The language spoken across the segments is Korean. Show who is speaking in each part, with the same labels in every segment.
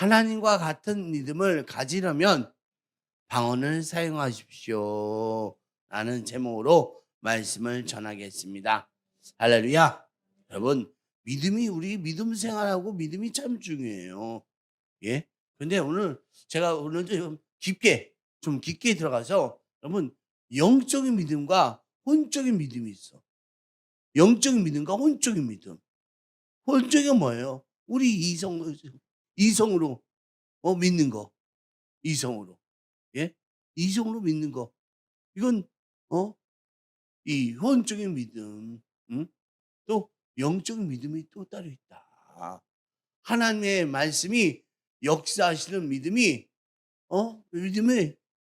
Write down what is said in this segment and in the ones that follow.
Speaker 1: 하나님과 같은 믿음을 가지려면 방언을 사용하십시오. 라는 제목으로 말씀을 전하겠습니다. 할렐루야. 여러분, 우리 믿음 생활하고 믿음이 참 중요해요. 예? 근데 오늘 제가 오늘 좀 깊게 들어가서 여러분, 영적인 믿음과 혼적인 믿음이 있어. 영적인 믿음과 혼적인 믿음. 혼적인 뭐예요? 우리 이성으로 믿는 거. 이성으로. 예? 이성으로 믿는 거. 이건 어 이 혼적인 믿음, 또 영적인 믿음이 또 따로 있다. 하나님의 말씀이 역사하시는 믿음이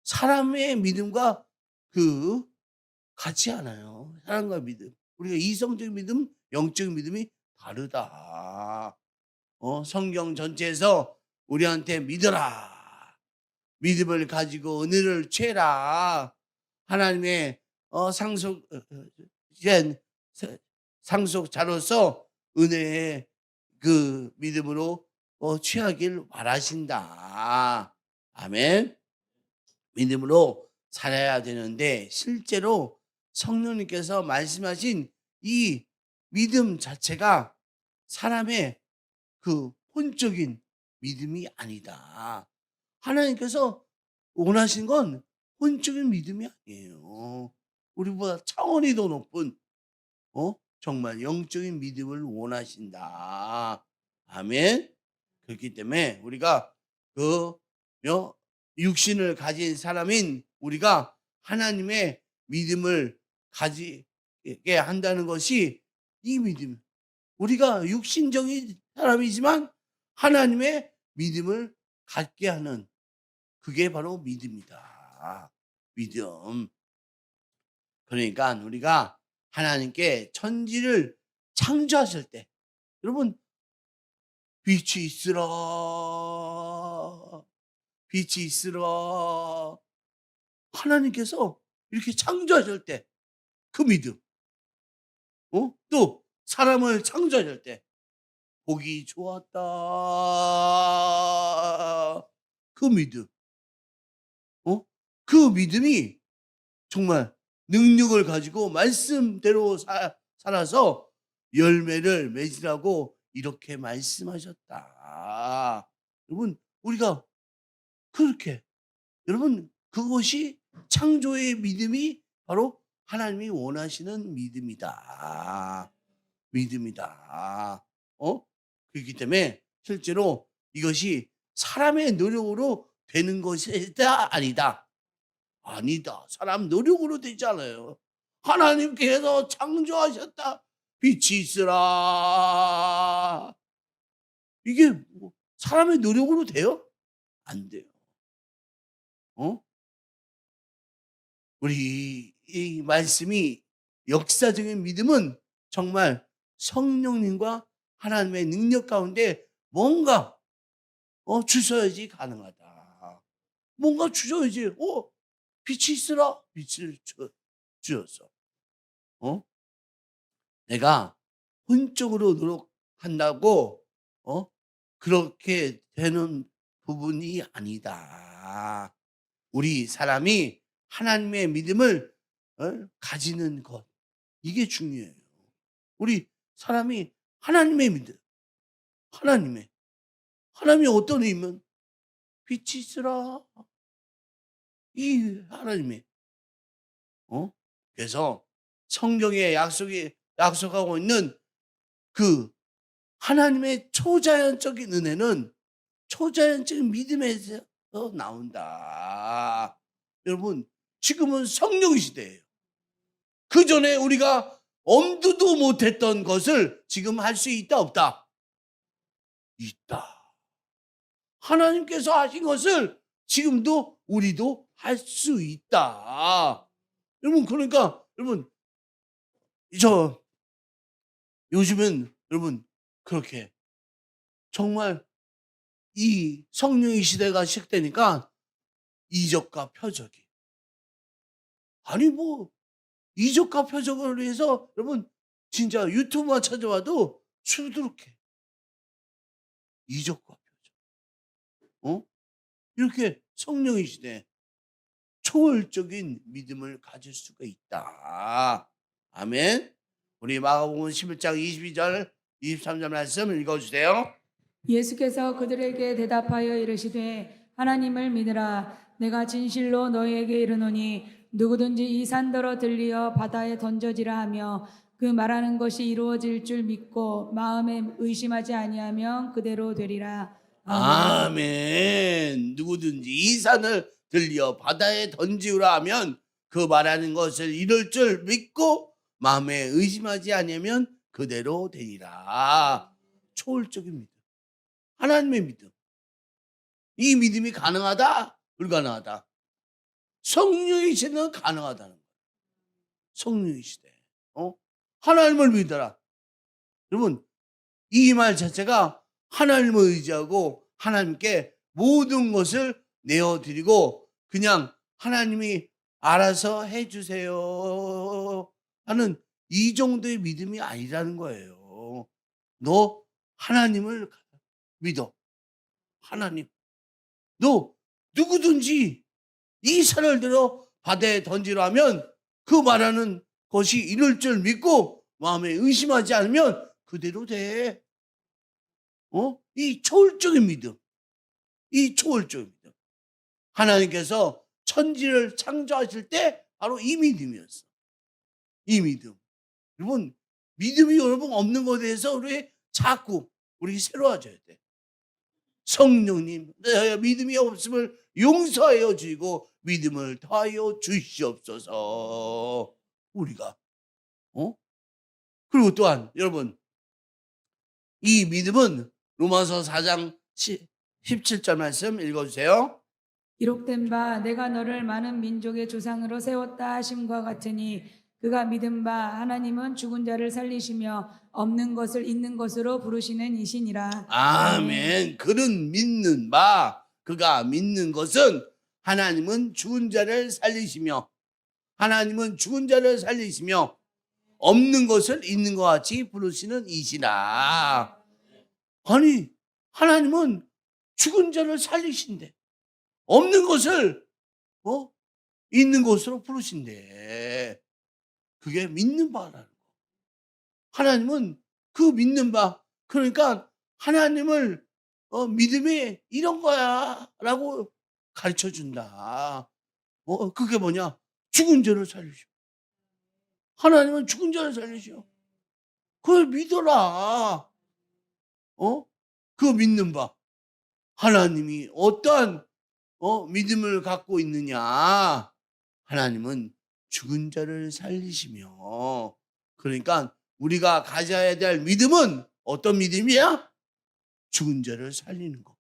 Speaker 1: 사람의 믿음과 그 같지 않아요. 사람과 믿음. 우리가 이성적인 믿음, 영적인 믿음이 다르다. 성경 전체에서 우리한테 믿어라. 믿음을 가지고 은혜를 취해라. 하나님의 이제 상속자로서 은혜의 그 믿음으로 취하길 바라신다. 아멘. 믿음으로 살아야 되는데 실제로 성령님께서 말씀하신 이 믿음 자체가 사람의 그 혼적인 믿음이 아니다. 하나님께서 원하신 건 혼적인 믿음이 아니에요. 우리보다 차원이 더 높은 정말 영적인 믿음을 원하신다. 아멘. 그렇기 때문에 우리가 그 육신을 가진 사람인 우리가 하나님의 믿음을 가지게 한다는 것이 이 믿음. 우리가 육신적인 사람이지만 하나님의 믿음을 갖게 하는 그게 바로 믿음이다. 믿음. 그러니까 우리가 하나님께 천지를 창조하실 때 여러분 빛이 있으라 빛이 있으라 하나님께서 이렇게 창조하실 때 그 믿음 또 사람을 창조하실 때 보기 좋았다 그 믿음 그 믿음이 정말 능력을 가지고 말씀대로 살아서 열매를 맺으라고 이렇게 말씀하셨다. 여러분, 우리가 그렇게, 여러분, 그것이 창조의 믿음이 바로 하나님이 원하시는 믿음이다. 믿음이다. 그렇기 때문에 실제로 이것이 사람의 노력으로 되는 것이 아니다. 아니다. 사람 노력으로 되지 않아요. 하나님께서 창조하셨다. 빛이 있으라. 이게 뭐 사람의 노력으로 돼요? 안 돼요. 어? 우리 이 말씀이 역사적인 믿음은 정말 성령님과 하나님의 능력 가운데 뭔가 주셔야지 가능하다. 뭔가 주셔야지 빛이 있으라. 빛을 주셨어. 내가 혼적으로 노력한다고 그렇게 되는 부분이 아니다. 우리 사람이 하나님의 믿음을 가지는 것 이게 중요해요. 우리 사람이 하나님의 믿음, 하나님이 어떤 의미면 빛이 있으라 이 하나님의 그래서 성경에 약속하고 있는 그 하나님의 초자연적인 은혜는 초자연적인 믿음에서 나온다. 여러분, 지금은 성령 시대예요. 그 전에 우리가 엄두도 못했던 것을 지금 할 수 있다, 없다? 있다. 하나님께서 하신 것을 지금도 우리도 할 수 있다. 여러분, 그러니까, 여러분, 저 요즘은 여러분, 그렇게 정말 이 성령의 시대가 시작되니까 이적과 표적이. 아니, 뭐, 이적과 표적을 위해서 여러분, 진짜 유튜브만 찾아와도 수두룩해. 이적과 표적. 이렇게 성령이시대. 초월적인 믿음을 가질 수가 있다. 아멘. 우리 마가복음 11장 22절 23절 말씀 읽어주세요.
Speaker 2: 예수께서 그들에게 대답하여 이르시되 하나님을 믿으라. 내가 진실로 너희에게 이르노니 누구든지 이 산더러 들리어 바다에 던져지라 하며 그 말하는 것이 이루어질 줄 믿고 마음에 의심하지 아니하면 그대로 되리라. 아멘.
Speaker 1: 아멘. 누구든지 이 산을 들려 바다에 던지우라 하면 그 말하는 것을 이룰 줄 믿고 마음에 의심하지 않으면 그대로 되리라. 초월적인 믿음. 하나님의 믿음. 이 믿음이 가능하다? 불가능하다? 성령이시는 가능하다는 거예요. 성령이시대. 하나님을 믿어라. 여러분, 이 말 자체가 하나님을 의지하고 하나님께 모든 것을 내어드리고 그냥 하나님이 알아서 해주세요 하는 이 정도의 믿음이 아니라는 거예요. 너 하나님을 믿어. 하나님. 너 누구든지 이 산을 들어 바다에 던지라 하면 그 말하는 것이 이룰 줄 믿고 마음에 의심하지 않으면 그대로 돼. 이 초월적인 믿음. 이 초월적인 믿음. 하나님께서 천지를 창조하실 때 바로 이 믿음이었어. 이 믿음. 여러분, 믿음이 여러분 없는 것에 대해서 우리 자꾸 우리 새로워져야 돼. 성령님, 내 믿음이 없음을 용서하여 주시고 믿음을 더하여 주시옵소서. 우리가 그리고 또한 여러분, 이 믿음은 로마서 4장 17절 말씀 읽어주세요.
Speaker 2: 기록된 바 내가 너를 많은 민족의 조상으로 세웠다 하심과 같으니 그가 믿은 바 하나님은 죽은 자를 살리시며 없는 것을 있는 것으로 부르시는 이시니라.
Speaker 1: 아멘. 그는 믿는 바, 그가 믿는 것은 하나님은 죽은 자를 살리시며 하나님은 죽은 자를 살리시며 없는 것을 있는 것 같이 부르시는 이시라. 아니, 하나님은 죽은 자를 살리신대. 없는 것을 있는 것으로 부르신대. 그게 믿는 바라는 거. 하나님은 그 믿는 바, 그러니까 하나님을 믿음이 이런 거야 라고 가르쳐 준다. 그게 뭐냐? 죽은 자를 살리셔. 하나님은 죽은 자를 살리셔. 그걸 믿어라. 그 믿는 바. 하나님이 어떠한 믿음을 갖고 있느냐? 하나님은 죽은 자를 살리시며, 그러니까 우리가 가져야 될 믿음은 어떤 믿음이야? 죽은 자를 살리는 거.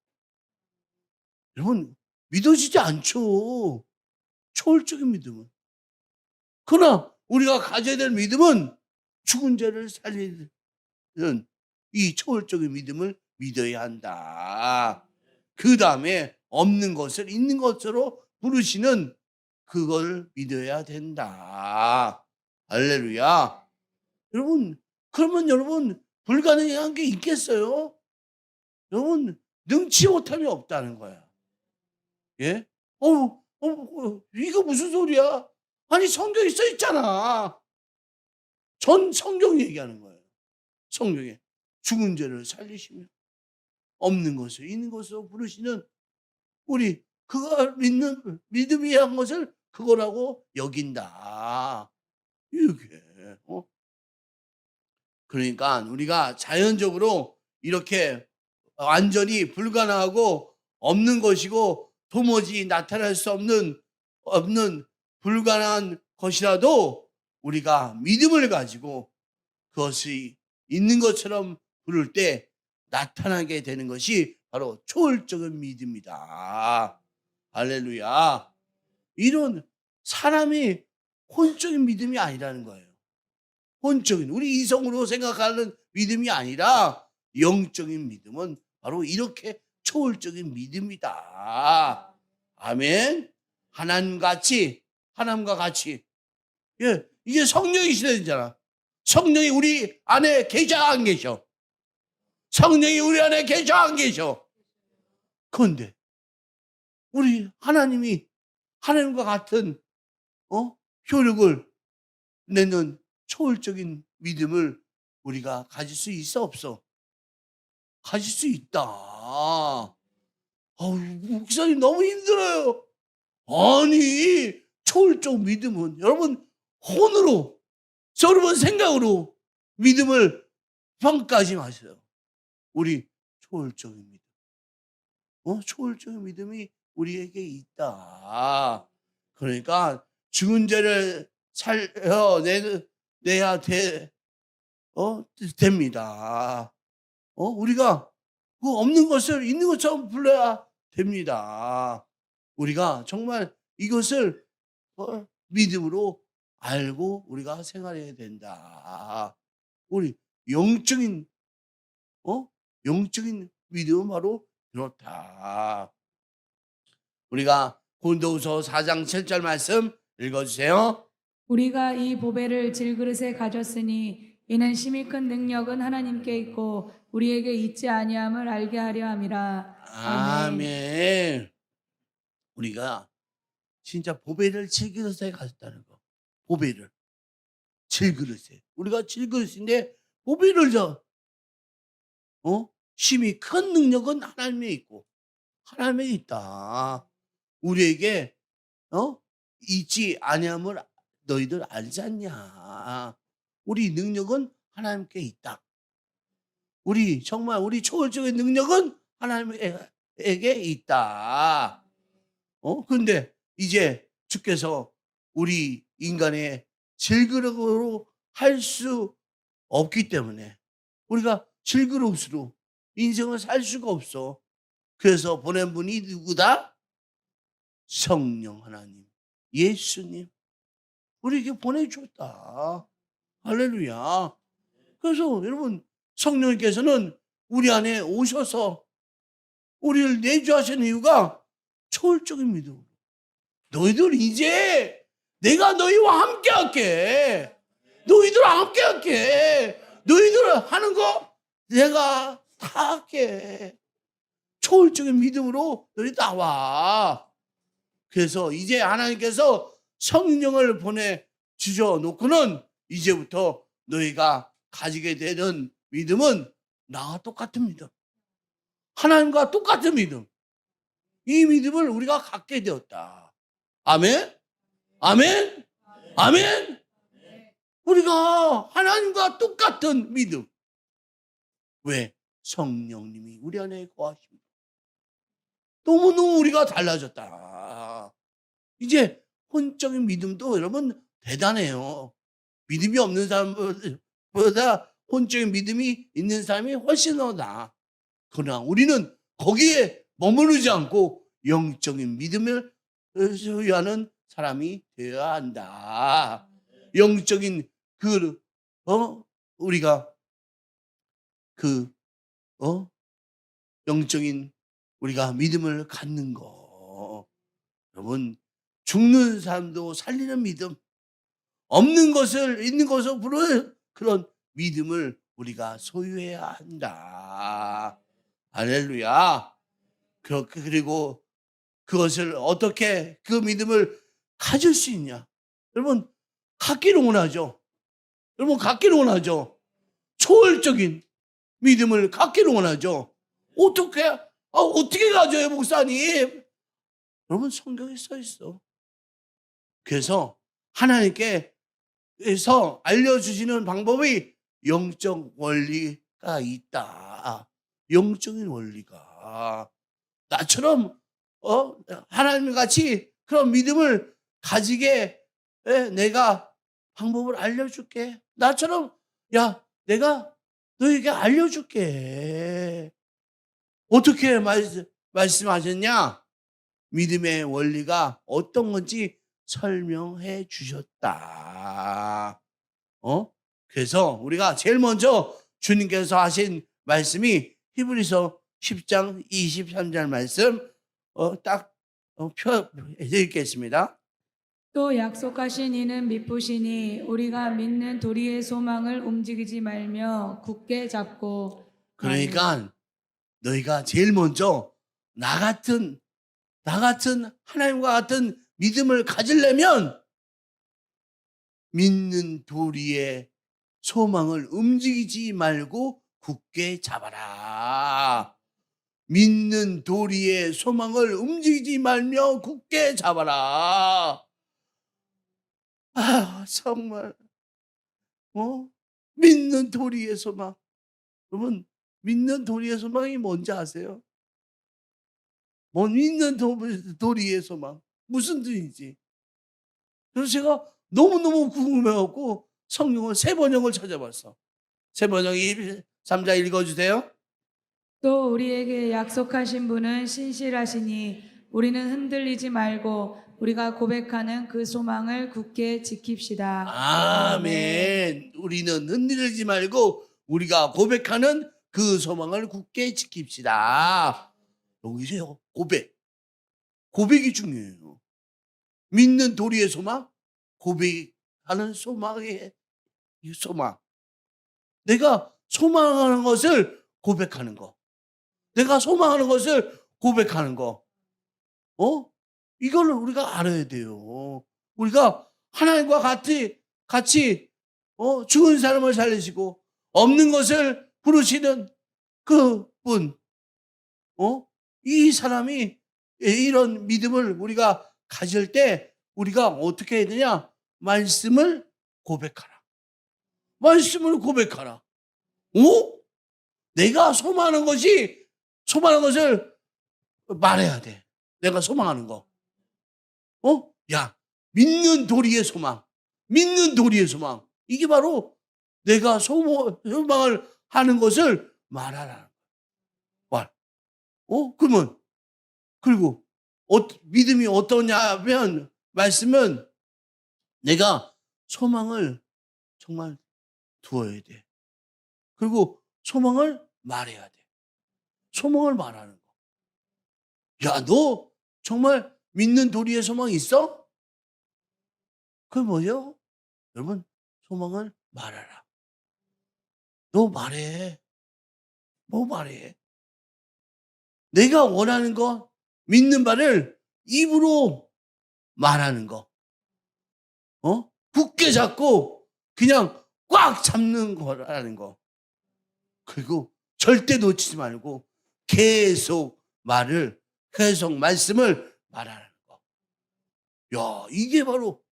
Speaker 1: 여러분, 믿어지지 않죠. 초월적인 믿음은. 그러나 우리가 가져야 될 믿음은 죽은 자를 살리는 이 초월적인 믿음을 믿어야 한다. 그 다음에 없는 것을 있는 것으로 부르시는 그걸 믿어야 된다. 할렐루야. 여러분, 그러면 여러분 불가능한 게 있겠어요? 여러분, 능치 못함이 없다는 거야. 예? 이거 무슨 소리야? 아니, 성경에 써 있잖아. 전 성경 얘기하는 거예요. 성경에 죽은 자를 살리시며 없는 것을 있는 것으로 부르시는 우리 그가 믿는 믿음이 한 것을 그거라고 여긴다. 이게 그러니까 우리가 자연적으로 이렇게 완전히 불가능하고 없는 것이고 도무지 나타날 수 없는 불가능한 것이라도 우리가 믿음을 가지고 그것이 있는 것처럼 부를 때 나타나게 되는 것이 바로 초월적인 믿음이다. 할렐루야. 이런 사람이 혼적인 믿음이 아니라는 거예요. 혼적인, 우리 이성으로 생각하는 믿음이 아니라 영적인 믿음은 바로 이렇게 초월적인 믿음이다. 아멘. 하나님과 같이. 예, 이게 성령이시잖아. 성령이 우리 안에 계셔 안 계셔? 성령이 우리 안에 계셔 안 계셔? 그런데 우리 하나님과 같은 효력을 내는 초월적인 믿음을 우리가 가질 수 있어 없어? 가질 수 있다. 목사님 너무 힘들어요. 아니, 초월적 믿음은 여러분 혼으로, 여러분 생각으로 믿음을 평가하지 마세요. 우리 초월적인 믿음. 초월적인 믿음이 우리에게 있다. 그러니까 죽은 죄를 살려내야 됩니다. 우리가 그 없는 것을 있는 것처럼 불러야 됩니다. 우리가 정말 이것을 믿음으로 알고 우리가 생활해야 된다. 우리 영적인 믿음은 바로 그렇다. 우리가 고린도후서 4장 7절 말씀 읽어주세요.
Speaker 2: 우리가 이 보배를 질그릇에 가졌으니 이는 심히 큰 능력은 하나님께 있고 우리에게 있지 아니함을 알게 하려 함이라.
Speaker 1: 아멘. 우리가 진짜 보배를 질그릇에 가졌다는 거. 보배를 질그릇에. 우리가 질그릇인데 보배를 심히 큰 능력은 하나님에 있고 하나님에 있다. 우리에게 있지 아니함을 너희들 알지 않냐. 우리 능력은 하나님께 있다. 우리 초월적인 능력은 하나님에게 있다. 근데 이제 주께서 우리 인간의 질그릇으로 할 수 없기 때문에 우리가 질그릇으로 인생을 살 수가 없어. 그래서 보낸 분이 누구다? 성령 하나님, 예수님. 우리에게 보내주었다. 할렐루야. 그래서 여러분, 성령님께서는 우리 안에 오셔서 우리를 내주하시는 이유가 초월적인 믿음. 너희들 이제 내가 너희와 함께 할게. 너희들과 함께 할게. 너희들 하는 거 내가 다 할게. 초월적인 믿음으로 너희 나와. 그래서 이제 하나님께서 성령을 보내주셔 놓고는 이제부터 너희가 가지게 되는 믿음은 나와 똑같은 믿음. 하나님과 똑같은 믿음. 이 믿음을 우리가 갖게 되었다. 아멘? 아멘? 아멘? 우리가 하나님과 똑같은 믿음. 왜? 성령님이 우리 안에 거하십니다. 너무너무 우리가 달라졌다. 이제 혼적인 믿음도 여러분 대단해요. 믿음이 없는 사람보다 혼적인 믿음이 있는 사람이 훨씬 더 나아. 그러나 우리는 거기에 머무르지 않고 영적인 믿음을 소유하는 사람이 되어야 한다. 영적인 우리가 영적인 우리가 믿음을 갖는 거. 여러분, 죽는 사람도 살리는 믿음, 없는 것을 있는 것으로 부르는 그런 믿음을 우리가 소유해야 한다. 할렐루야. 그리고 그것을 어떻게 그 믿음을 가질 수 있냐? 여러분, 갖기를 원하죠. 여러분, 갖기를 원하죠. 초월적인 믿음을 갖기를 원하죠. 어떻게 가져요, 목사님? 여러분, 성경에 써 있어. 그래서 하나님께서 알려주시는 방법이 영적 원리가 있다. 영적인 원리가. 나처럼 하나님 같이 그런 믿음을 가지게 내가 방법을 알려줄게. 나처럼 내가 너에게 알려줄게. 어떻게 말씀하셨냐? 믿음의 원리가 어떤 건지 설명해 주셨다. 그래서 우리가 제일 먼저 주님께서 하신 말씀이 히브리서 10장 23절 말씀 읽겠습니다.
Speaker 2: 또 약속하신 이는 미쁘시니 우리가 믿는 도리의 소망을 움직이지 말며 굳게 잡고.
Speaker 1: 그러니까 너희가 제일 먼저 나 같은 나 같은 하나님과 같은 믿음을 가지려면 믿는 도리의 소망을 움직이지 말고 굳게 잡아라. 믿는 도리의 소망을 움직이지 말며 굳게 잡아라. 정말 믿는 도리의 소망. 여러분, 믿는 도리의 소망이 뭔지 아세요? 믿는 도리의 소망 무슨 뜻인지. 그래서 제가 너무너무 궁금해갖고 성경을 세 번역을 찾아봤어. 세 번역이 3장 읽어주세요.
Speaker 2: 또 우리에게 약속하신 분은 신실하시니 우리는 흔들리지 말고 우리가 고백하는 그 소망을 굳게 지킵시다.
Speaker 1: 아멘. 우리는 흔들리지 말고 우리가 고백하는 그 소망을 굳게 지킵시다. 여기서요, 고백이 중요해요. 믿는 도리의 소망, 고백하는 소망의 소망. 내가 소망하는 것을 고백하는 거. 내가 소망하는 것을 고백하는 거. 이걸 우리가 알아야 돼요. 우리가 하나님과 같이 죽은 사람을 살리시고 없는 것을 부르시는 그 분. 이 사람이 이런 믿음을 우리가 가질 때 우리가 어떻게 해야 되냐? 말씀을 고백하라. 말씀을 고백하라. 내가 소망하는 것을 말해야 돼. 내가 소망하는 거. 믿는 도리의 소망. 믿는 도리의 소망. 이게 바로 내가 소망을 하는 것을 말하라는 말. 그러면, 그리고, 믿음이 어떠냐면, 말씀은 내가 소망을 정말 두어야 돼. 그리고 소망을 말해야 돼. 소망을 말하는 거. 너 정말 믿는 도리의 소망이 있어? 그게 뭐예요? 여러분, 소망을 말하라. 너 말해. 뭐 말해? 내가 원하는 거, 믿는 바를 입으로 말하는 거. 굳게 잡고 그냥 꽉 잡는 거라는 거. 그리고 절대 놓치지 말고 계속 말씀을 말하는 거. 이게 바로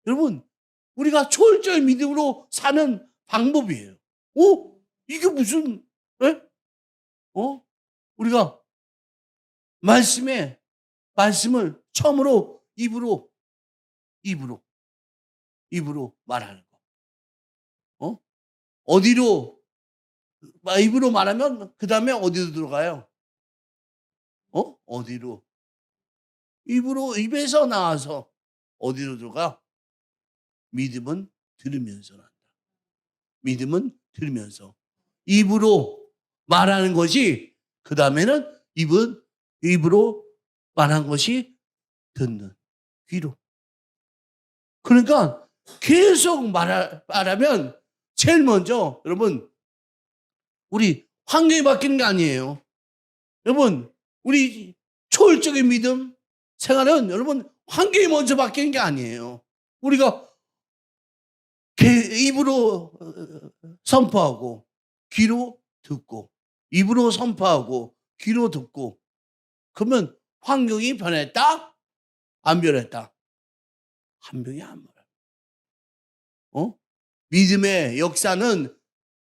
Speaker 1: 여러분, 우리가 초월적인 믿음으로 사는 방법이에요. 이게 무슨, 우리가 말씀을 처음으로 입으로 말하는 거. 어디로, 입으로 말하면, 그 다음에 어디로 들어가요? 어디로? 입에서 나와서 어디로 들어가? 믿음은 들으면서 난다. 믿음은 들으면서. 입으로 말하는 것이, 그 다음에는 입으로 말한 것이 듣는 귀로. 그러니까 계속 말하면 제일 먼저 여러분, 우리 환경이 바뀌는 게 아니에요. 여러분, 우리 초월적인 믿음 생활은 여러분 환경이 먼저 바뀌는 게 아니에요. 우리가 입으로 선포하고 귀로 듣고, 입으로 선포하고 귀로 듣고, 그러면 환경이 변했다? 안 변했다? 환경이 안 변해. 믿음의 역사는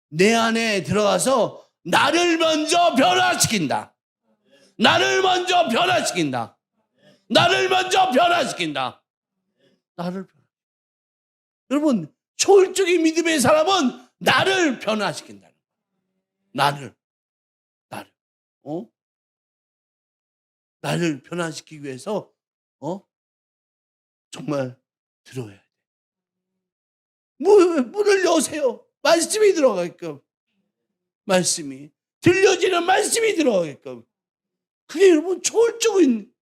Speaker 1: 내 안에 들어가서 나를 먼저 변화시킨다. 나를 먼저 변화시킨다. 나를 먼저 변화시킨다. 여러분, 초월적인 믿음의 사람은 나를 변화시킨다. 나를 변화시키기 위해서 정말 들어야 돼. 문을 여세요. 말씀이 들어가게끔. 말씀이 들려지는 말씀이 들어가게끔. 그게 여러분 초월적인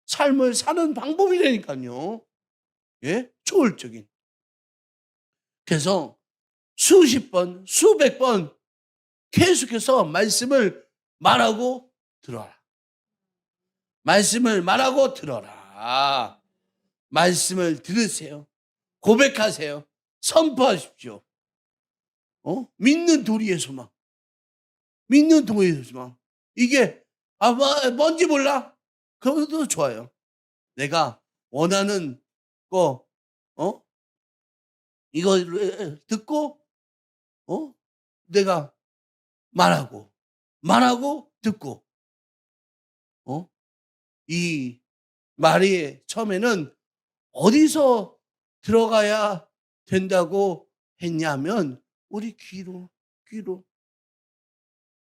Speaker 1: 삶을 사는 방법이라니까요. 초월적인. 그래서 수십 번, 수백 번 계속해서 말씀을 말하고 들어라. 말씀을 말하고 들어라. 말씀을 들으세요. 고백하세요. 선포하십시오. 믿는 도리의 소망. 믿는 도리의 소망. 이게 뭔지 몰라? 그것도 좋아요. 내가 원하는 거 이거 듣고 내가 말하고 듣고 이 말이 처음에는 어디서 들어가야 된다고 했냐면 우리 귀로.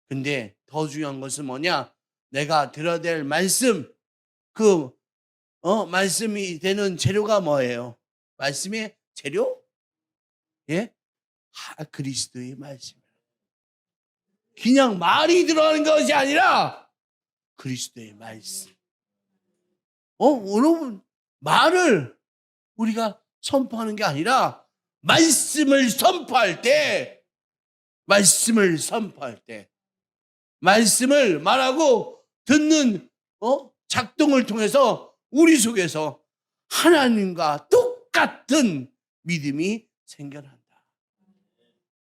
Speaker 1: 근데 더 중요한 것은 뭐냐? 내가 들어야 될 말씀, 말씀이 되는 재료가 뭐예요? 말씀의 재료? 예? 그리스도의 말씀. 그냥 말이 들어가는 것이 아니라 그리스도의 말씀. 여러분, 말을 우리가 선포하는 게 아니라 말씀을 선포할 때, 말씀을 말하고 듣는 작동을 통해서 우리 속에서 하나님과 똑같은 믿음이 생겨난다.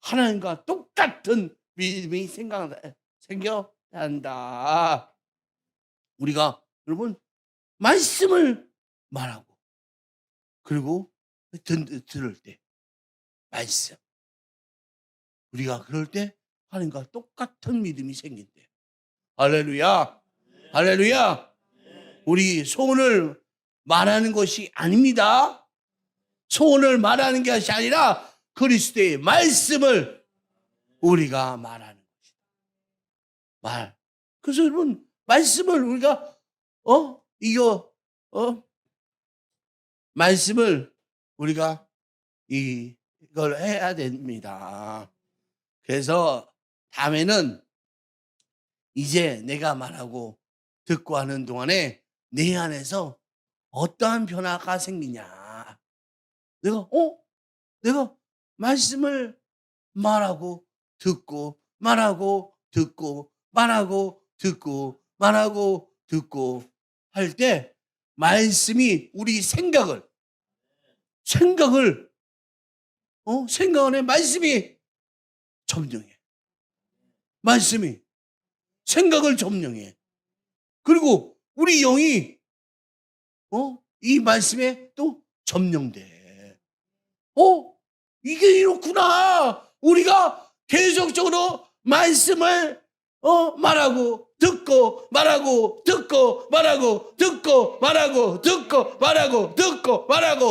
Speaker 1: 하나님과 똑같은 믿음이 생겨난다. 우리가 여러분 말씀을 말하고 그리고 들을 때 말씀. 우리가 그럴 때 하나님과 똑같은 믿음이 생긴대. 할렐루야. 할렐루야. 우리 소원을 말하는 것이 아닙니다. 소원을 말하는 것이 아니라 그리스도의 말씀을 우리가 말하는 것이다. 그래서 여러분 말씀을 우리가 말씀을 우리가 이걸 해야 됩니다. 그래서 다음에는 이제 내가 말하고 듣고 하는 동안에 내 안에서 어떠한 변화가 생기냐. 내가 말씀을 말하고 듣고 할 때 말씀이 우리 생각 안에 말씀이 점령해. 말씀이 생각을 점령해. 그리고 우리 영이 이 말씀에 또 점령돼. 이게 이렇구나. 우리가 계속적으로 말씀을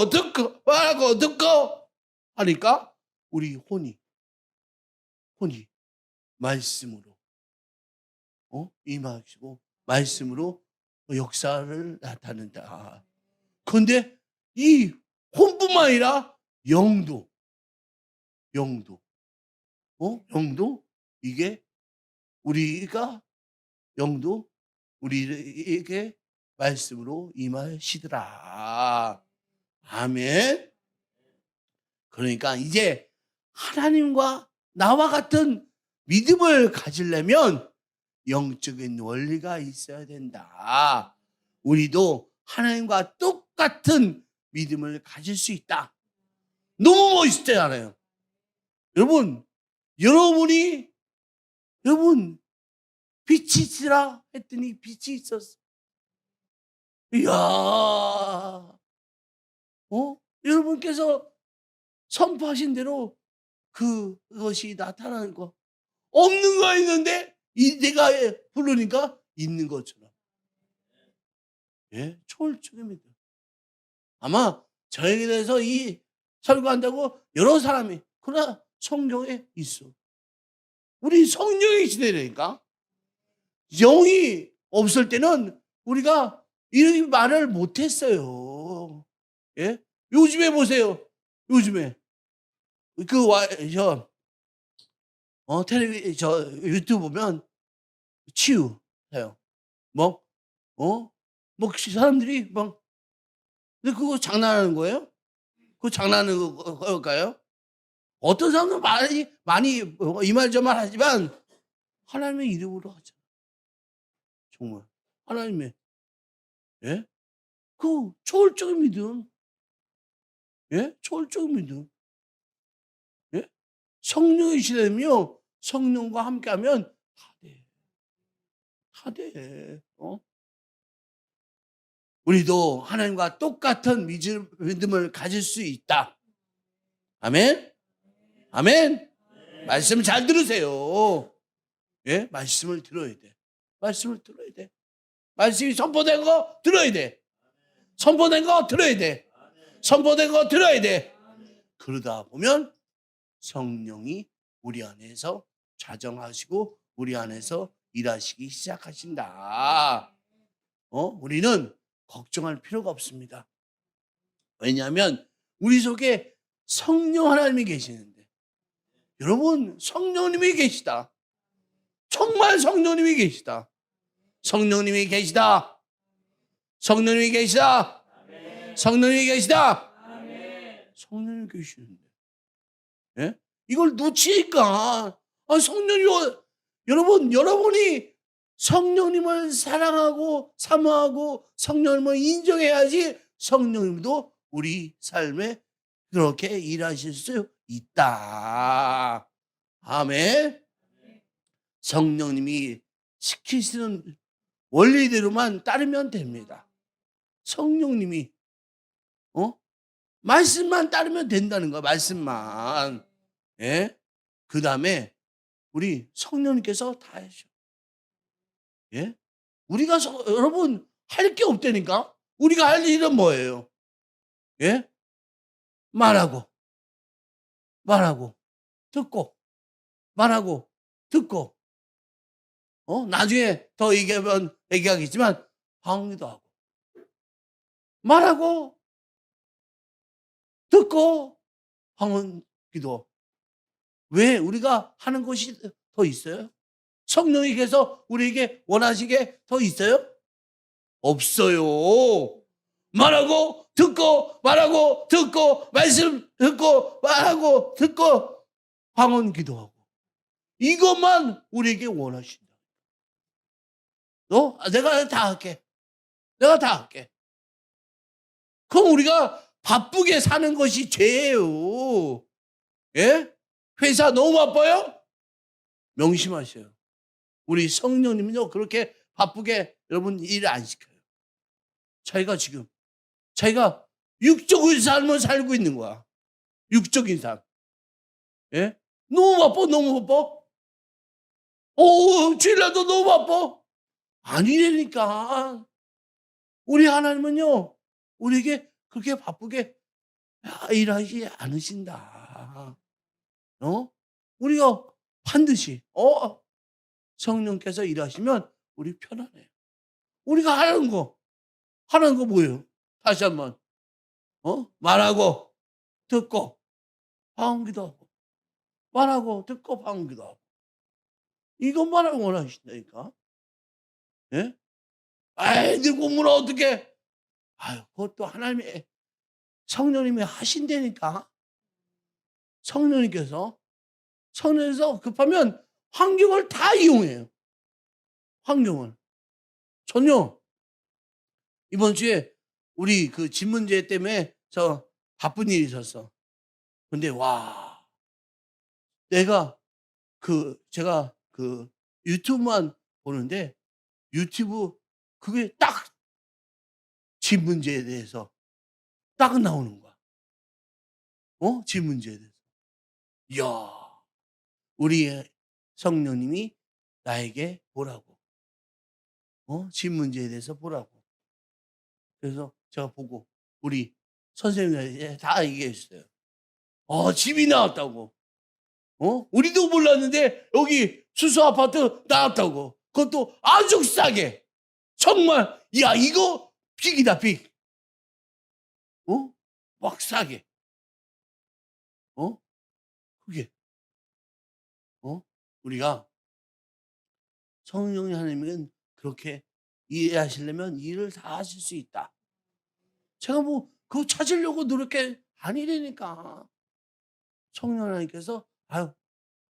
Speaker 1: 말하고 듣고 하니까 우리 혼이 말씀으로 임하시고 말씀으로 역사를 나타낸다. 그런데 이 혼뿐만 아니라 영도 이게 영도 우리에게 말씀으로 임하시더라. 아멘. 그러니까 이제 하나님과 나와 같은 믿음을 가지려면 영적인 원리가 있어야 된다. 우리도 하나님과 똑같은 믿음을 가질 수 있다. 너무 멋있잖아요. 여러분 빛이 있으라 했더니 빛이 있었어. 이야, 여러분께서 선포하신 대로 그것이 나타나는 거. 없는 거 있는데 내가 부르니까 있는 것처럼. 예, 초월적입니다. 아마 저에게 대해서 이 설교한다고 여러 사람이 그러나 성경에 있어. 우리 성령의 시대라니까. 영이 없을 때는 우리가 이 말을 못했어요. 예? 요즘에 보세요. 요즘에 유튜브 보면 치유해요. 사람들이 근데 그거 장난하는 거예요? 그거 장난하는 걸까요? 어떤 사람은 많이 이 말 저 말 하지만 하나님의 이름으로 하잖아. 정말 하나님의 예? 그 초월적인 믿음. 예? 초월적인 믿음. 예? 성령의 시대면요. 성령과 함께하면 다 돼. 다 돼. 우리도 하나님과 똑같은 믿음을 가질 수 있다. 아멘? 아멘? 말씀 잘 들으세요. 예? 말씀을 들어야 돼. 말씀을 들어야 돼. 말씀이 선포된 거 들어야 돼. 선포된 거 들어야 돼. 선포된 거 들어야 돼. 그러다 보면 성령이 우리 안에서 자정하시고 우리 안에서 일하시기 시작하신다. 우리는 걱정할 필요가 없습니다. 왜냐하면 우리 속에 성령 하나님이 계시는데, 여러분 성령님이 계시다. 정말 성령님이 계시다. 성령님이 계시다. 성령님이 계시다. 성령님이 계시다. 성령님이 계시는데, 예? 이걸 놓치니까 성령님, 여러분이 성령님을 사랑하고 사모하고 성령님을 인정해야지 성령님도 우리 삶에 그렇게 일하실 수 있다. 아멘. 성령님이 시키시는 원리대로만 따르면 됩니다. 성령님이 말씀만 따르면 된다는 거야. 말씀만. 예? 그 다음에 우리 성령님께서 다 하셔. 예? 우리가 여러분 할 게 없다니까. 우리가 할 일은 뭐예요? 예? 말하고 듣고 말하고 듣고 나중에 더 얘기하겠지만 방언기도 하고 말하고 듣고 방언기도. 왜 우리가 하는 것이 더 있어요? 성령님께서 우리에게 원하시게 더 있어요? 없어요. 말하고 듣고 말하고 듣고 말씀 듣고 말하고 듣고 방언 기도하고, 이것만 우리에게 원하신다. 내가 다 할게. 내가 다 할게. 그럼 우리가 바쁘게 사는 것이 죄예요. 예? 회사 너무 바빠요? 명심하세요. 우리 성령님은요, 그렇게 바쁘게 여러분 일을 안 시켜요. 자기가 육적인 삶을 살고 있는 거야. 육적인 삶. 예? 너무 바빠. 주일날도 너무 바빠. 아니라니까. 우리 하나님은요, 우리에게 그렇게 바쁘게 일하지 않으신다. 우리가 반드시, 성령께서 일하시면 우리 편안해요. 우리가 하는 거 뭐예요? 다시 한번, 말하고, 듣고, 방언기도 하고, 말하고, 듣고, 방언기도 하고. 이것만을 원하신다니까. 예? 네 공부는 어떻게? 그것도 하나님의 성령님이 하신다니까. 성령님께서 급하면 환경을 다 이용해요. 환경을. 전혀. 이번 주에 우리 그 집 문제 때문에 저 바쁜 일이 있었어. 근데 제가 유튜브만 보는데, 유튜브 그게 딱 집 문제에 대해서 딱 나오는 거야. 집 문제에 대해서. 이야, 우리 성령님이 나에게 보라고. 집 문제에 대해서 보라고. 그래서 제가 보고 우리 선생님한테 다 얘기했어요. 집이 나왔다고. 우리도 몰랐는데 여기 수소 아파트 나왔다고. 그것도 아주 싸게. 정말, 이거 빅이다, 빅. 막 싸게. 그게. 우리가 성령의 하나님은 그렇게 이해하시려면 일을 다 하실 수 있다. 제가 그거 찾으려고 노력해 아니라니까. 성령 하나님께서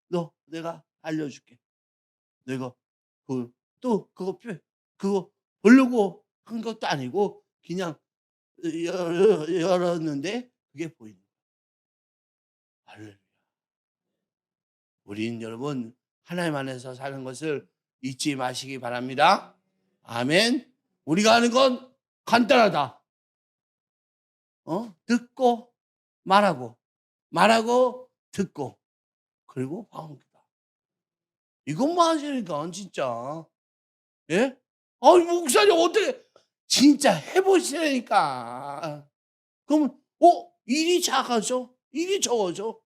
Speaker 1: 너 내가 알려줄게. 내가 그거 보려고 한 것도 아니고 그냥 열었는데 그게 보이는 거예요. 할렐루야. 우린 여러분 하나님 안에서 사는 것을 잊지 마시기 바랍니다. 아멘. 우리가 하는 건 간단하다. 듣고 말하고 듣고 그리고 방언기다. 이것만 하시니까 진짜 예? 목사님 어떻게 진짜 해보시라니까. 그러면 일이 작아져? 일이 적어져?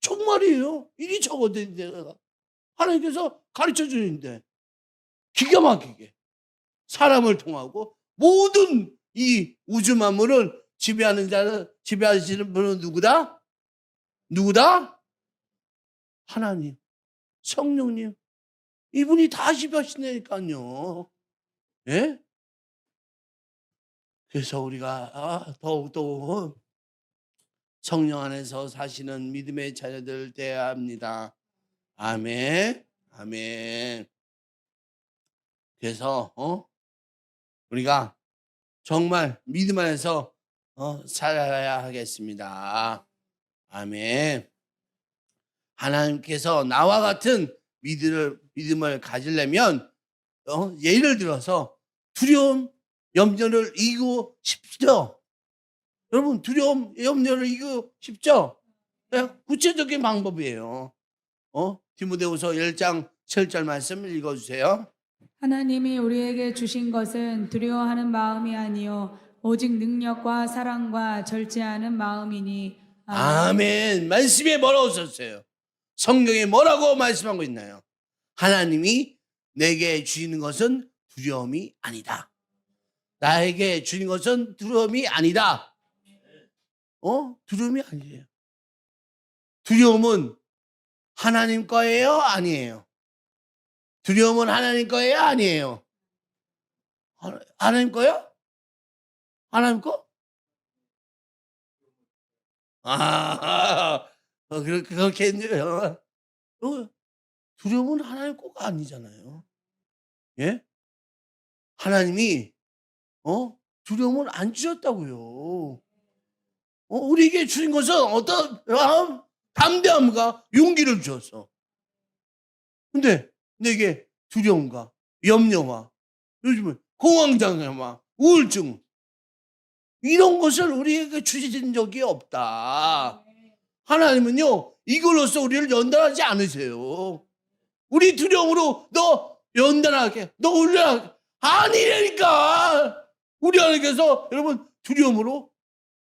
Speaker 1: 정말이에요. 일이 적어진데 하나님께서 가르쳐 주는데 기가 막히게 사람을 통하고 모든 이 우주 만물을 지배하시는 분은 누구다? 누구다? 하나님, 성령님. 이분이 다 지배하신다니까요. 예? 그래서 우리가 더욱더욱 성령 안에서 사시는 믿음의 자녀들 되어야 합니다. 아멘. 아멘. 그래서 우리가 정말 믿음 안에서 살아야 하겠습니다. 아멘. 하나님께서 나와 같은 믿음을 가지려면 예를 들어서 두려움, 염려를 이기고 싶죠? 여러분 두려움, 염려를 이기고 싶죠? 네, 구체적인 방법이에요. 디모데후서 1장 7절 말씀을 읽어주세요.
Speaker 2: 하나님이 우리에게 주신 것은 두려워하는 마음이 아니요 오직 능력과 사랑과 절제하는 마음이니.
Speaker 1: 아멘. 말씀에 뭐라고 썼어요? 성경에 뭐라고 말씀하고 있나요? 하나님이 내게 주시는 것은 두려움이 아니다. 나에게 주신 것은 두려움이 아니다. 두려움이 아니에요. 두려움은 하나님 거예요? 아니에요? 두려움은 하나님 거예요? 아니에요? 하나님 거요? 하나님 거? 그렇겠네요. 두려움은 하나님 거가 아니잖아요. 예? 하나님이 두려움을 안 주셨다고요. 우리에게 주신 것은 어떤 담대함과 용기를 주었어. 근데 내게 두려움과 염려와 요즘은 공황장애와 우울증 이런 것을 우리에게 주신 적이 없다. 하나님은요 이걸로써 우리를 연단하지 않으세요. 우리 두려움으로 너 연단하게 너 울려하게 아니라니까. 우리 하나님께서 여러분 두려움으로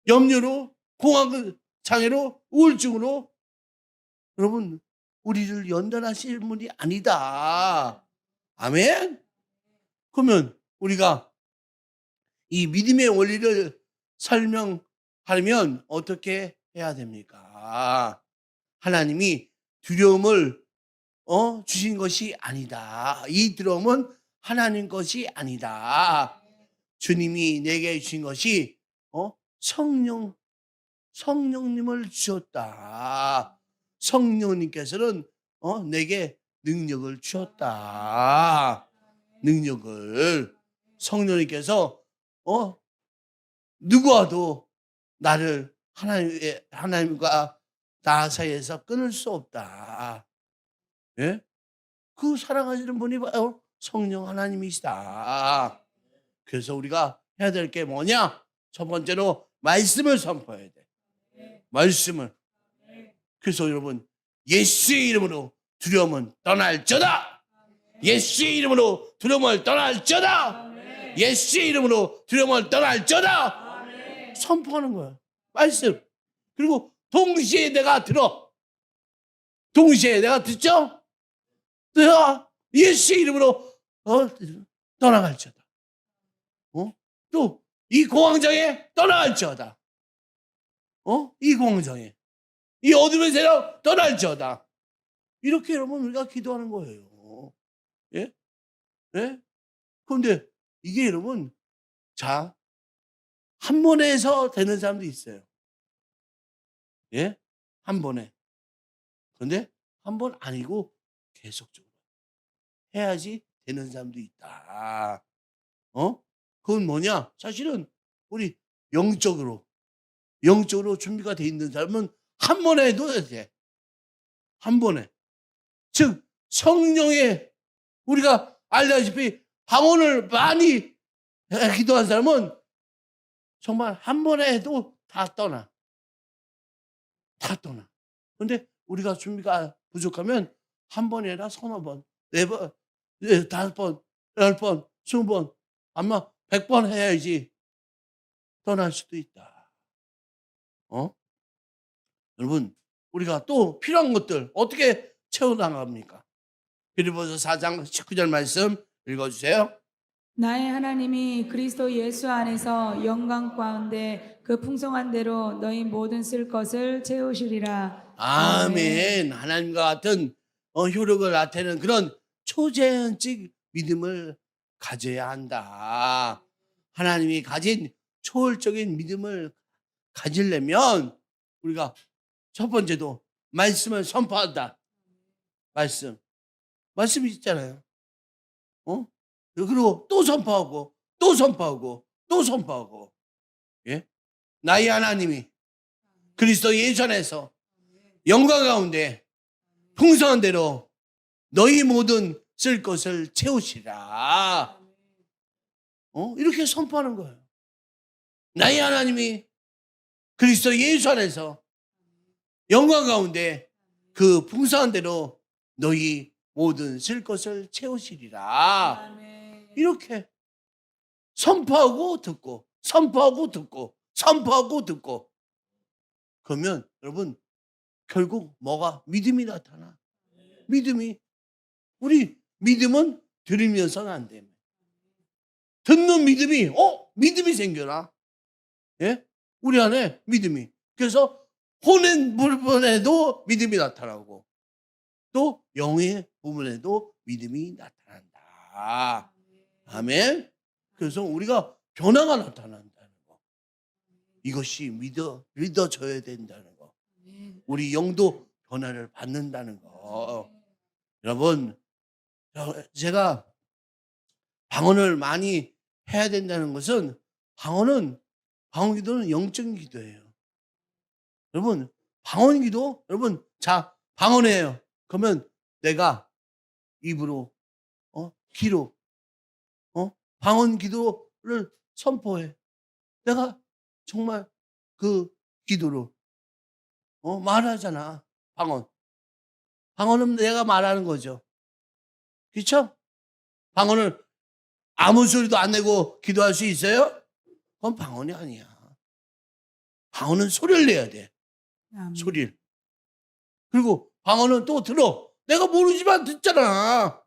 Speaker 1: 염려로 공황장애로 우울증으로 여러분 우리를 연단하실 분이 아니다. 아멘. 그러면 우리가 이 믿음의 원리를 설명하려면 어떻게 해야 됩니까? 하나님이 두려움을 주신 것이 아니다. 이 두려움은 하나님 것이 아니다. 주님이 내게 주신 것이 성령님을 주셨다. 성령님께서는 내게 능력을 주셨다. 능력을 성령님께서 누구와도 나를 하나님과 나 사이에서 끊을 수 없다. 예? 그 사랑하시는 분이 바로 성령 하나님이시다. 그래서 우리가 해야 될 게 뭐냐? 첫 번째로 말씀을 선포해야 돼. 말씀을. 그래서 여러분 예수의 이름으로 두려움은 떠날저다. 예수의 이름으로 두려움을 떠날저다. 예수의 이름으로 두려움을 떠날저다. 선포하는 거야. 말씀. 그리고 동시에 내가 들어. 동시에 내가 듣죠? 내가 예수의 이름으로 떠나갈지어다. 또 이 공황장애 떠나갈지어다. 이 공황장애 이 어둠의 세력 떠날지어다. 이렇게 여러분 우리가 기도하는 거예요. 예? 예? 그런데 이게 여러분 자 한 번에 해서 되는 사람도 있어요. 예? 한 번에. 그런데 한 번 아니고 계속적으로 해야지 되는 사람도 있다. 그건 뭐냐? 사실은 우리 영적으로 준비가 돼 있는 사람은 한 번에 해도 돼. 한 번에. 즉 성령의 우리가 알다시피 방언을 많이 기도한 사람은 정말 한 번에 해도 다 떠나. 다 떠나. 그런데 우리가 준비가 부족하면 한 번이 아니라 서너 번, 네 번, 다섯 번, 열 번, 20번, 아마 100번 해야지 떠날 수도 있다. 여러분, 우리가 또 필요한 것들 어떻게 채워나갑니까? 빌립보서 4장 19절 말씀 읽어주세요.
Speaker 2: 나의 하나님이 그리스도 예수 안에서 영광 가운데 그 풍성한 대로 너희 모든 쓸 것을 채우시리라.
Speaker 1: 아멘. 하나님과 같은 효력을 나타내는 그런 초자연적 믿음을 가져야 한다. 하나님이 가진 초월적인 믿음을 가지려면 우리가 첫 번째도 말씀을 선포한다. 말씀이 있잖아요. 그리고 또 선포하고 또 선포하고 또 선포하고. 예? 나의 하나님이 그리스도 예수 안에서 영광 가운데 풍성한 대로 너희 모든 쓸 것을 채우시라. 이렇게 선포하는 거예요. 나의 하나님이 그리스도 예수 안에서 영광 가운데 그 풍성한 대로 너희 모든 쓸 것을 채우시리라. 이렇게 선포하고 듣고 선포하고 듣고 선포하고 듣고 그러면 여러분 결국 뭐가 믿음이 나타나. 우리 믿음은 들으면서는 안 돼. 듣는 믿음이 생겨나. 예? 우리 안에 믿음이. 그래서 혼의 부분에도 믿음이 나타나고 또 영의 부분에도 믿음이 나타난다. 아멘. 그래서 우리가 변화가 나타난다는 거. 이것이 믿어져야 된다는 거. 우리 영도 변화를 받는다는 거. 여러분, 제가 방언을 많이 해야 된다는 것은 방언 기도는 영적인 기도예요. 여러분, 방언 기도, 여러분, 자, 방언해요. 그러면 내가 입으로, 귀로, 방언 기도를 선포해. 내가 정말 그 기도로, 말하잖아. 방언은 내가 말하는 거죠. 그렇죠? 방언을 아무 소리도 안 내고 기도할 수 있어요? 그건 방언이 아니야. 방언은 소리를 내야 돼. 소리를. 그리고 방언은 또 들어. 내가 모르지만 듣잖아.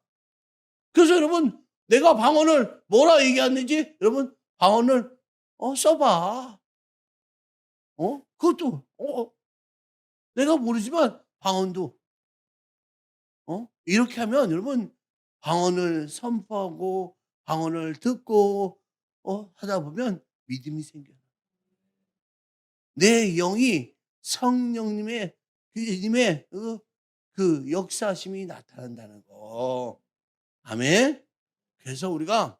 Speaker 1: 그래서 여러분 내가 방언을 뭐라 얘기하는지 여러분 방언을 써봐. 그것도 내가 모르지만 방언도 이렇게 하면 여러분 방언을 선포하고 방언을 듣고 하다 보면 믿음이 생겨요. 내 영이 성령님의 그 역사심이 나타난다는 거. 아멘. 그래서 우리가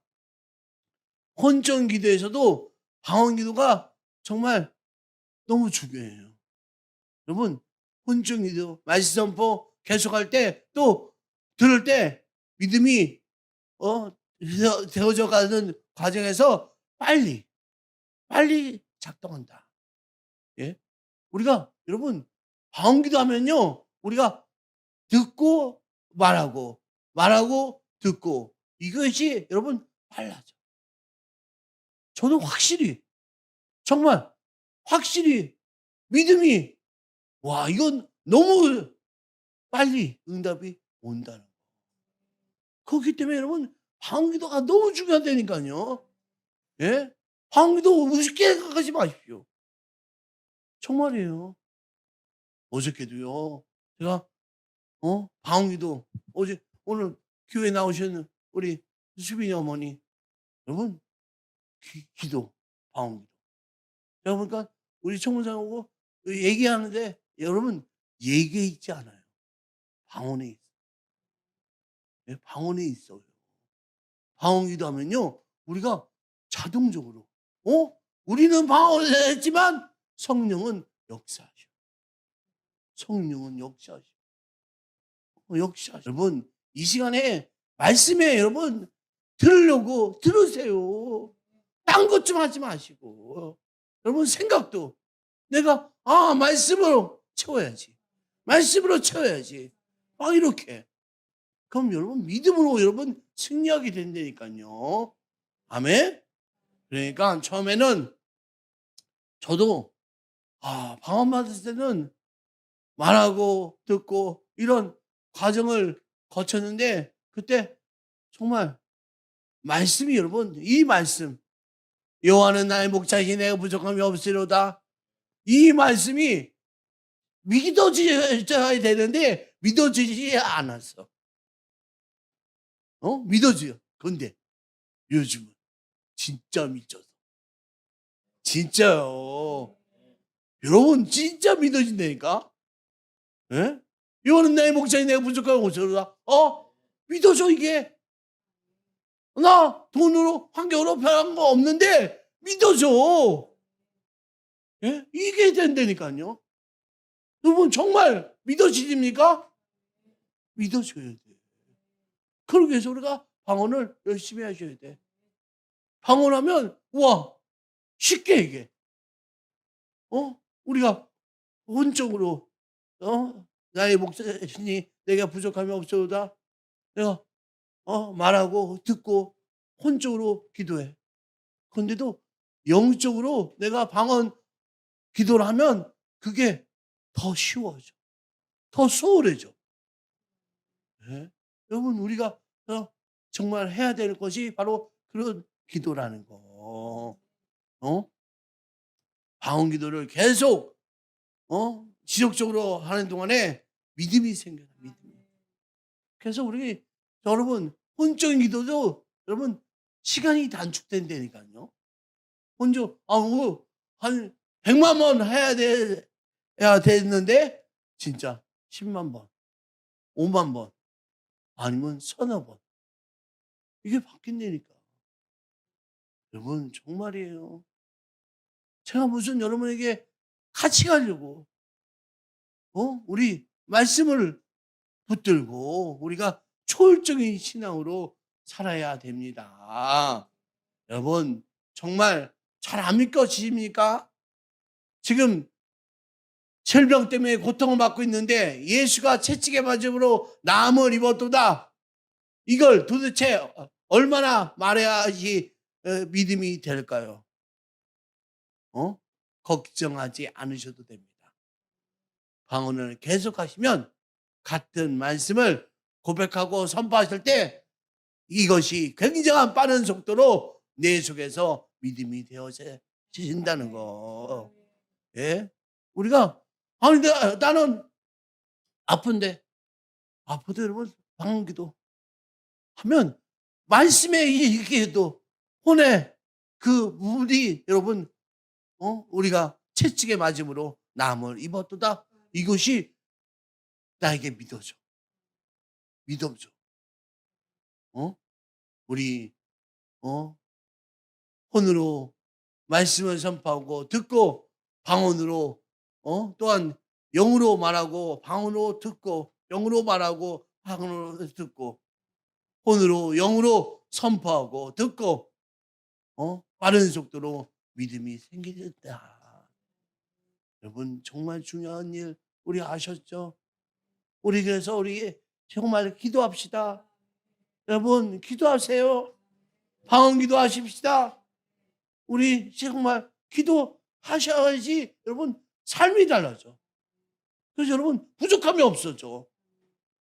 Speaker 1: 혼전 기도에서도 방언 기도가 정말 너무 중요해요. 여러분 혼전 기도 말씀 선포 계속할 때 또 들을 때 믿음이 되어져 가는 과정에서 빨리 작동한다. 예? 우리가 여러분 방언 기도하면요 우리가 듣고 말하고 듣고 이것이 여러분 빨라져. 저는 정말 확실히 믿음이 이건 너무 빨리 응답이 온다는 거. 그렇기 때문에 여러분 방언 기도가 너무 중요하다니까요. 예? 방언 기도 우습게 생각하지 마십시오. 정말이에요. 어저께도요. 제가 방언 기도 오늘 교회 나오신 우리 수빈이 어머니 여러분 기도 방언 기도. 제가 보니까 우리 청문사하고 얘기하는데 여러분 얘기에 있지 않아요. 방언에 있어요. 예, 방언에 있어요. 방언 기도하면요 우리가 자동적으로 우리는 방언을 했지만 성령은 역사하셔. 성령은 역사하셔. 역사하셔. 여러분 이 시간에 말씀에 여러분 들으려고 들으세요. 딴 것 좀 하지 마시고 여러분 생각도 내가 말씀으로 채워야지. 말씀으로 채워야지. 막 이렇게. 그럼 여러분 믿음으로 여러분 승리하게 된다니까요. 아멘. 그러니까 처음에는 저도 방언 받을 때는 말하고 듣고 이런 과정을 거쳤는데 그때 정말 말씀이 여러분 이 말씀 여호와는 나의 목자이니 내가 부족함이 없으리로다. 이 말씀이 믿어져야 되는데 믿어지지 않았어. 믿어져요. 그런데 요즘은 진짜 믿어서. 진짜요. 여러분 진짜 믿어진다니까. 예? 여호와는 나의 목자이니 내가 부족함이 없으리로다. 믿어져 이게. 나 돈으로 환경으로 변한 거 없는데 믿어줘. 예? 이게 된다니까요. 여러분 정말 믿어지십니까? 믿어줘야 돼. 그러기 위해서 우리가 방언을 열심히 하셔야 돼. 방언하면 쉽게 이게 우리가 혼적으로 나의 목자시니 내가 부족함이 없어도다. 내가 말하고 듣고 혼적으로 기도해. 그런데도 영적으로 내가 방언 기도를 하면 그게 더 쉬워져. 더 수월해져. 네? 여러분 우리가 정말 해야 될 것이 바로 그런 기도라는 거. 방언 기도를 계속 지속적으로 하는 동안에 믿음이 생겨요. 믿음이. 그래서 우리 여러분 혼적인 기도도 여러분 시간이 단축된다니까요. 혼자 한 100만 번 해야 되는데 진짜 10만 번, 5만 번 아니면 서너 번 이게 바뀐다니까. 여러분 정말이에요. 제가 무슨 여러분에게 같이 가려고 우리 말씀을 붙들고 우리가 초월적인 신앙으로 살아야 됩니다. 여러분 정말 잘 안 믿겨지십니까? 지금 질병 때문에 고통을 받고 있는데 예수가 채찍에 맞음으로 나음을 입었도다. 이걸 도대체 얼마나 말해야지 믿음이 될까요? 걱정하지 않으셔도 됩니다. 방언을 계속하시면 같은 말씀을 고백하고 선포하실 때 이것이 굉장한 빠른 속도로 내 속에서 믿음이 되어진다는 거. 예? 우리가 나는 아픈데 아프다 여러분 방언기도 하면 말씀에 이렇게 해도 혼에 그 물이 여러분 우리가 채찍에 맞음으로 나음을 입었도다. 이것이 나에게 믿어져. 믿어져. 우리 혼으로 말씀을 선포하고 듣고 방언으로 또한 영으로 말하고 방언으로 듣고 영으로 말하고 방언으로 듣고 혼으로 영으로 선포하고 듣고 빠른 속도로 믿음이 생기겠다. 여러분 정말 중요한 일 우리 아셨죠? 우리 그래서 우리 정말 기도합시다. 여러분 기도하세요. 방언 기도하십시다. 우리 정말 기도하셔야지 여러분 삶이 달라져. 그래서 여러분 부족함이 없어져.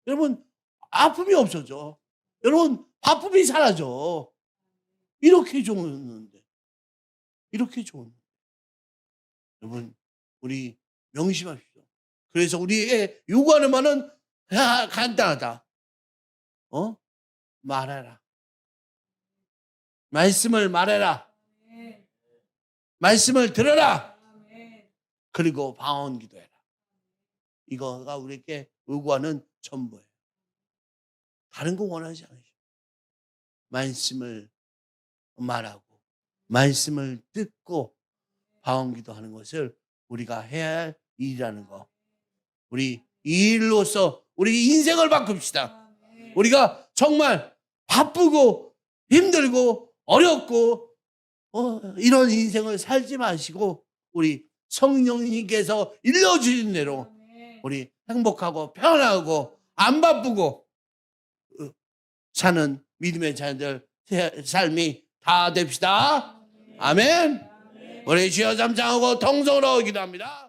Speaker 1: 여러분 아픔이 없어져. 여러분 바쁨이 사라져. 이렇게 좋은데. 이렇게 좋은데. 여러분 우리 명심하십시오. 그래서 우리의 요구하는 바는 간단하다. 말해라. 말씀을 말해라. 말씀을 들어라. 그리고 방언 기도해라. 이거가 우리에게 요구하는 전부예요. 다른 거 원하지 않으셔. 말씀을 말하고 말씀을 듣고 방언기도 하는 것을 우리가 해야 할 일이라는 거. 우리 이 일로서 우리 인생을 바꿉시다. 우리가 정말 바쁘고 힘들고 어렵고 이런 인생을 살지 마시고 우리 성령님께서 일러주신 대로 우리 행복하고 편하고 안 바쁘고 사는 믿음의 자녀들 삶이 다 됩시다. 아멘. 우리 주여 잠잠하고 통성으로 기도합니다.